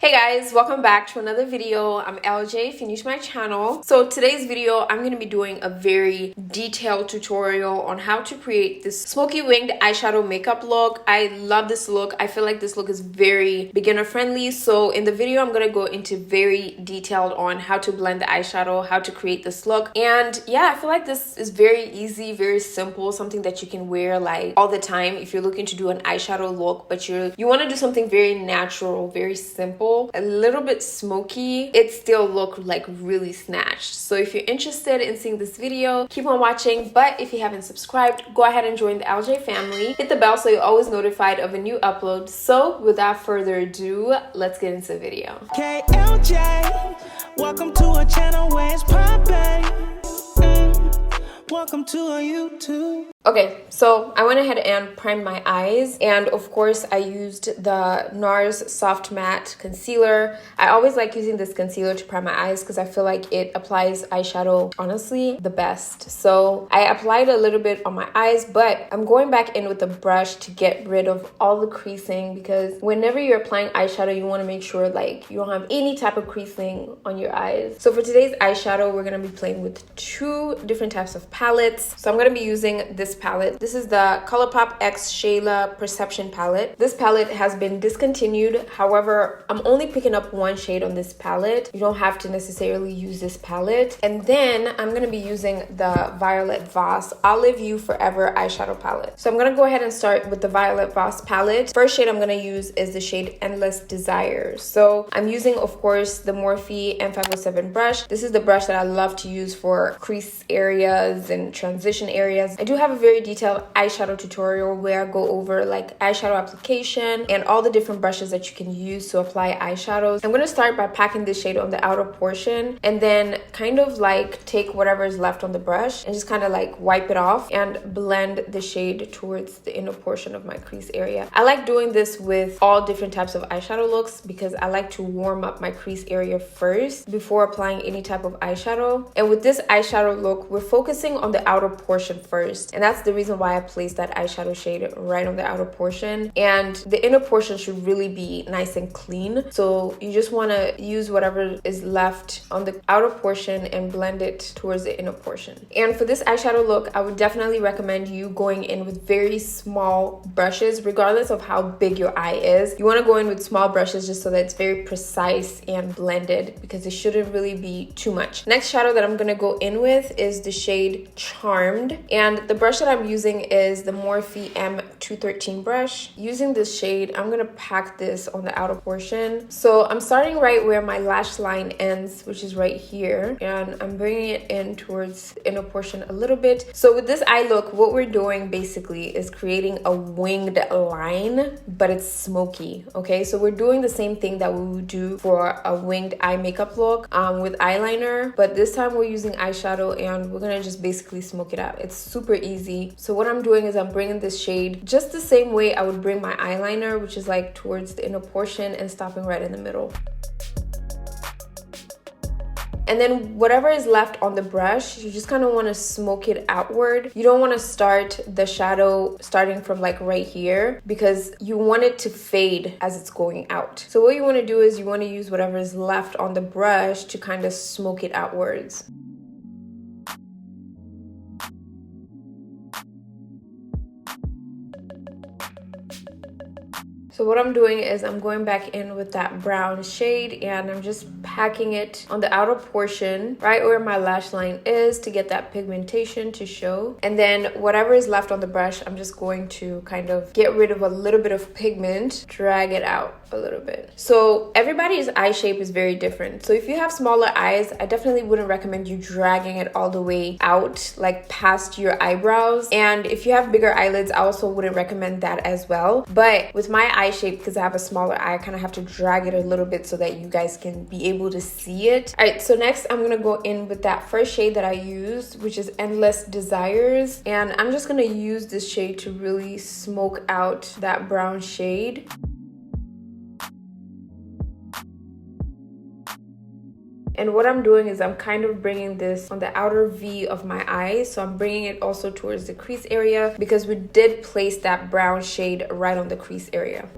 Hey guys, welcome back to another video. I'm LJ if you're new to my channel. So today's video, I'm going to be doing a very detailed tutorial on how to create this smoky winged eyeshadow makeup look. I love this look. I feel like this look is very beginner friendly. So in the video, I'm going to go into very detailed on how to blend the eyeshadow, how to create this look. And yeah, I feel like this is very easy, very simple, something that you can wear like all the time if you're looking to do an eyeshadow look, but you want to do something very natural, very simple, a little bit smoky, it still look like really snatched. So if you're interested in seeing this video, keep on watching. But if you haven't subscribed, go ahead and join the LJ family. Hit the bell so you're always notified of a new upload. So without further ado, let's get into the video. LJ, welcome to a channel where it's popping. Welcome to a YouTube. Okay, so I went ahead and primed my eyes, and of course I used the NARS Soft Matte Concealer. I always like using this concealer to prime my eyes because I feel like it applies eyeshadow honestly the best. So I applied a little bit on my eyes, but I'm going back in with the brush to get rid of all the creasing, because whenever you're applying eyeshadow, you want to make sure like you don't have any type of creasing on your eyes. So for today's eyeshadow, we're going to be playing with two different types of palettes. So I'm going to be using this palette. This is the Colourpop X Shayla Perception palette. This palette has been discontinued. However, I'm only picking up one shade on this palette. You don't have to necessarily use this palette. And then I'm going to be using the Violet Voss Olive You Forever eyeshadow palette. So I'm going to go ahead and start with the Violet Voss palette. First shade I'm going to use is the shade Endless Desires. So I'm using, of course, the Morphe M507 brush. This is the brush that I love to use for crease areas and transition areas. I do have a very detailed eyeshadow tutorial where I go over like eyeshadow application and all the different brushes that you can use to apply eyeshadows. I'm going to start by packing this shade on the outer portion and then kind of like take whatever is left on the brush and just kind of like wipe it off and blend the shade towards the inner portion of my crease area. I like doing this with all different types of eyeshadow looks because I like to warm up my crease area first before applying any type of eyeshadow. And with this eyeshadow look, we're focusing on the outer portion first, and that's the reason why I placed that eyeshadow shade right on the outer portion. And the inner portion should really be nice and clean, so you just want to use whatever is left on the outer portion and blend it towards the inner portion. And for this eyeshadow look, I would definitely recommend you going in with very small brushes, regardless of how big your eye is. You want to go in with small brushes just so that it's very precise and blended, because it shouldn't really be too much. Next shadow that I'm going to go in with is the shade Charmed, and the brush that I'm using is the Morphe M213 brush. Using this shade, I'm gonna pack this on the outer portion. So I'm starting right where my lash line ends, which is right here, and I'm bringing it in towards the inner portion a little bit. So with this eye look, what we're doing basically is creating a winged line, but it's smoky. Okay, so we're doing the same thing that we would do for a winged eye makeup look with eyeliner, but this time we're using eyeshadow and we're gonna just basically smoke it out. It's super easy. So what I'm doing is I'm bringing this shade just the same way I would bring my eyeliner, which is like towards the inner portion, and stopping right in the middle. And then whatever is left on the brush, you just kind of want to smoke it outward. You don't want to start the shadow starting from like right here, because you want it to fade as it's going out. So what you want to do is you want to use whatever is left on the brush to kind of smoke it outwards. So what I'm doing is I'm going back in with that brown shade and I'm just packing it on the outer portion, right where my lash line is, to get that pigmentation to show. And then whatever is left on the brush, I'm just going to kind of get rid of a little bit of pigment, drag it out a little bit. So everybody's eye shape is very different. So if you have smaller eyes, I definitely wouldn't recommend you dragging it all the way out, like past your eyebrows. And if you have bigger eyelids, I also wouldn't recommend that as well. But with my eye shape, because I have a smaller eye, I kind of have to drag it a little bit so that you guys can be able to see it. All right, so next I'm gonna go in with that first shade that I used, which is Endless Desires. And I'm just gonna use this shade to really smoke out that brown shade. And what I'm doing is I'm kind of bringing this on the outer V of my eye. So I'm bringing it also towards the crease area because we did place that brown shade right on the crease area.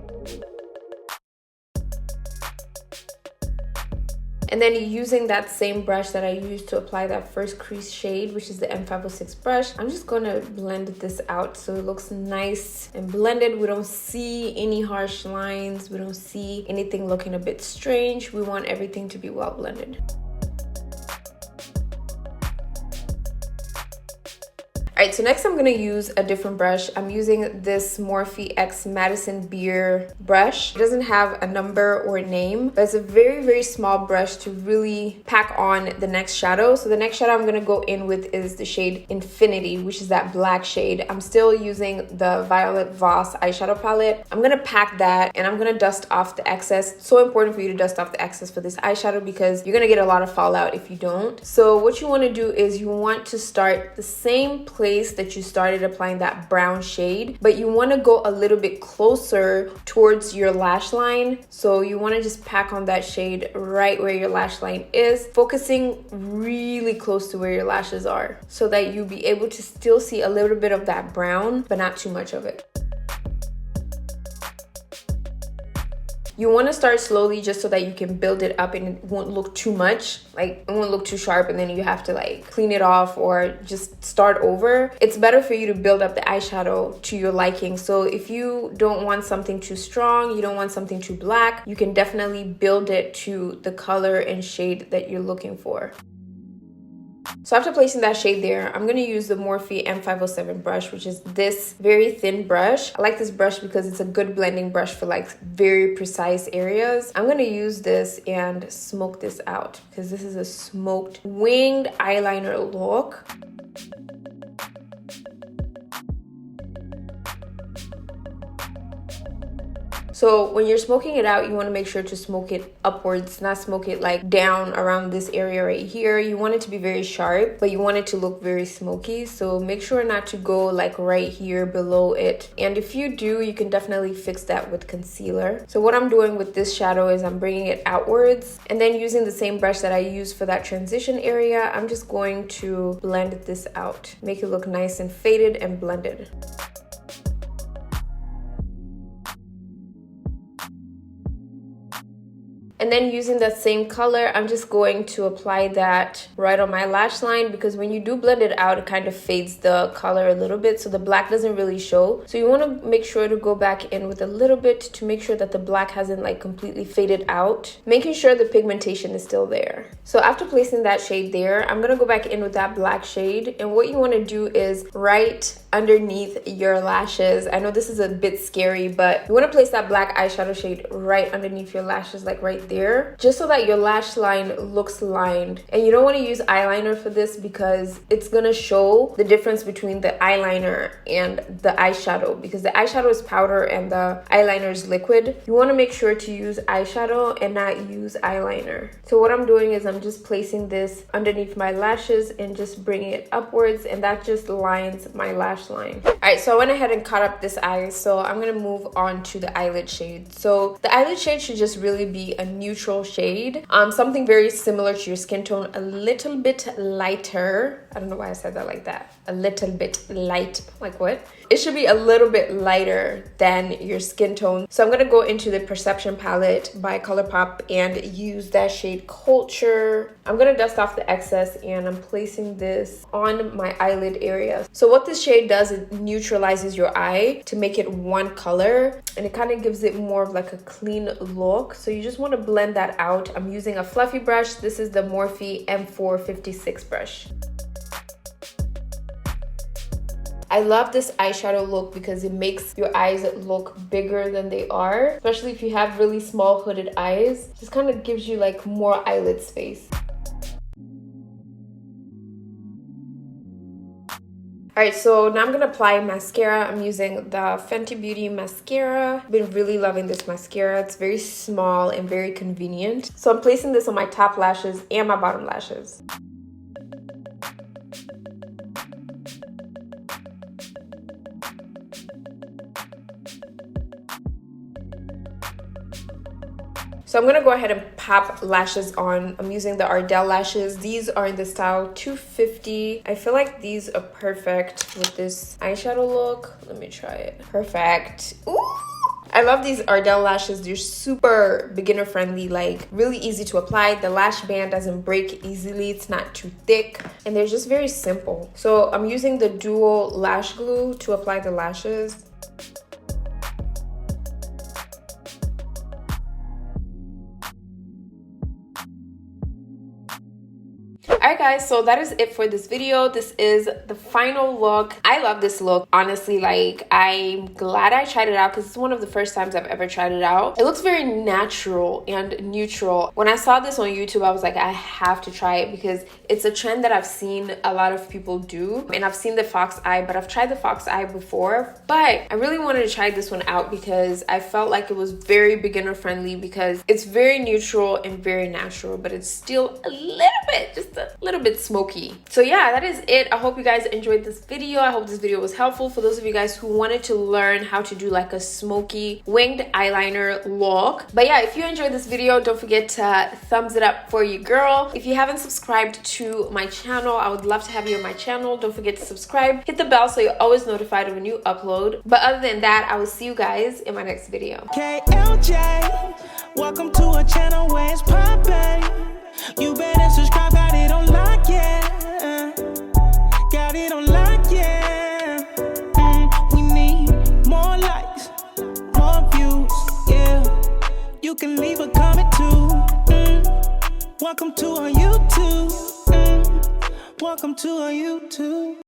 And then using that same brush that I used to apply that first crease shade, which is the M506 brush, I'm just gonna blend this out so it looks nice and blended. We don't see any harsh lines. We don't see anything looking a bit strange. We want everything to be well blended. Alright, so next I'm going to use a different brush. I'm using this Morphe X Madison Beer brush. It doesn't have a number or a name, but it's a very, very small brush to really pack on the next shadow. So the next shadow I'm going to go in with is the shade Infinity, which is that black shade. I'm still using the Violet Voss eyeshadow palette. I'm going to pack that and I'm going to dust off the excess. It's so important for you to dust off the excess for this eyeshadow because you're going to get a lot of fallout if you don't. So what you want to do is you want to start the same place that you started applying that brown shade, but you want to go a little bit closer towards your lash line. So you want to just pack on that shade right where your lash line is, focusing really close to where your lashes are so that you'll be able to still see a little bit of that brown, but not too much of it. You want to start slowly just so that you can build it up and it won't look too much, like it won't look too sharp and then you have to like clean it off or just start over. It's better for you to build up the eyeshadow to your liking. So if you don't want something too strong, you don't want something too black, you can definitely build it to the color and shade that you're looking for. So after placing that shade there, I'm going to use the Morphe M507 brush, which is this very thin brush. I like this brush because it's a good blending brush for like very precise areas. I'm going to use this and smoke this out because this is a smoked winged eyeliner look. So when you're smoking it out, you want to make sure to smoke it upwards, not smoke it like down around this area right here. You want it to be very sharp, but you want it to look very smoky. So make sure not to go like right here below it. And if you do, you can definitely fix that with concealer. So what I'm doing with this shadow is I'm bringing it outwards and then using the same brush that I used for that transition area, I'm just going to blend this out, make it look nice and faded and blended. And then using that same color, I'm just going to apply that right on my lash line because when you do blend it out, it kind of fades the color a little bit. So the black doesn't really show. So you want to make sure to go back in with a little bit to make sure that the black hasn't like completely faded out, making sure the pigmentation is still there. So after placing that shade there, I'm going to go back in with that black shade. And what you want to do is right underneath your lashes. I know this is a bit scary, but you want to place that black eyeshadow shade right underneath your lashes, like right there, just so that your lash line looks lined. And you don't want to use eyeliner for this because it's going to show the difference between the eyeliner and the eyeshadow because the eyeshadow is powder and the eyeliner is liquid. You want to make sure to use eyeshadow and not use eyeliner. So what I'm doing is I'm just placing this underneath my lashes and just bringing it upwards, and that just lines my lash line. All right, so I went ahead and caught up this eye, so I'm gonna move on to the eyelid shade. So the eyelid shade should just really be a neutral shade, something very similar to your skin tone, a little bit lighter. I don't know why I said that like that. A little bit light, like what? It should be a little bit lighter than your skin tone. So I'm gonna go into the Perception palette by Colourpop and use that shade Culture. I'm gonna dust off the excess and I'm placing this on my eyelid area. So what this shade does, it neutralizes your eye to make it one color, and it kind of gives it more of like a clean look. So you just want to blend that out. I'm using a fluffy brush. This is the Morphe M456 brush. I love this eyeshadow look because it makes your eyes look bigger than they are, especially if you have really small hooded eyes. Just kind of gives you like more eyelid space. Alright, so now I'm going to apply mascara. I'm using the Fenty Beauty mascara. I've been really loving this mascara. It's very small and very convenient. So I'm placing this on my top lashes and my bottom lashes. So I'm gonna go ahead and pop lashes on. I'm using the Ardell lashes. These are in the style 250. I feel like these are perfect with this eyeshadow look. Let me try it. Perfect. Ooh! I love these Ardell lashes. They're super beginner friendly, like really easy to apply. The lash band doesn't break easily. It's not too thick, and they're just very simple. So I'm using the dual lash glue to apply the lashes. Alright guys, so that is it for this video. This is the final look. I love this look. Honestly, like, I'm glad I tried it out because it's one of the first times I've ever tried it out. It looks very natural and neutral. When I saw this on YouTube, I was like, I have to try it because it's a trend that I've seen a lot of people do. And I've seen the fox eye, but I've tried the fox eye before. But I really wanted to try this one out because I felt like it was very beginner friendly because it's very neutral and very natural, but it's still a little bit, just a little bit smoky. So yeah, that is it. I hope you guys enjoyed this video. I hope this video was helpful for those of you guys who wanted to learn how to do like a smoky winged eyeliner look. But yeah, if you enjoyed this video, don't forget to thumbs it up for your girl. If you haven't subscribed to my channel, I would love to have you on my channel. Don't forget to subscribe, hit the bell so you're always notified of a new upload. But other than that, I will see you guys in my next video. KLJ, welcome to a channel where it's poppin'. You better subscribe, got it on lock, yeah. Got it on lock, yeah. We need more likes, more views, yeah. You can leave a comment too. Welcome to our YouTube. Welcome to our YouTube.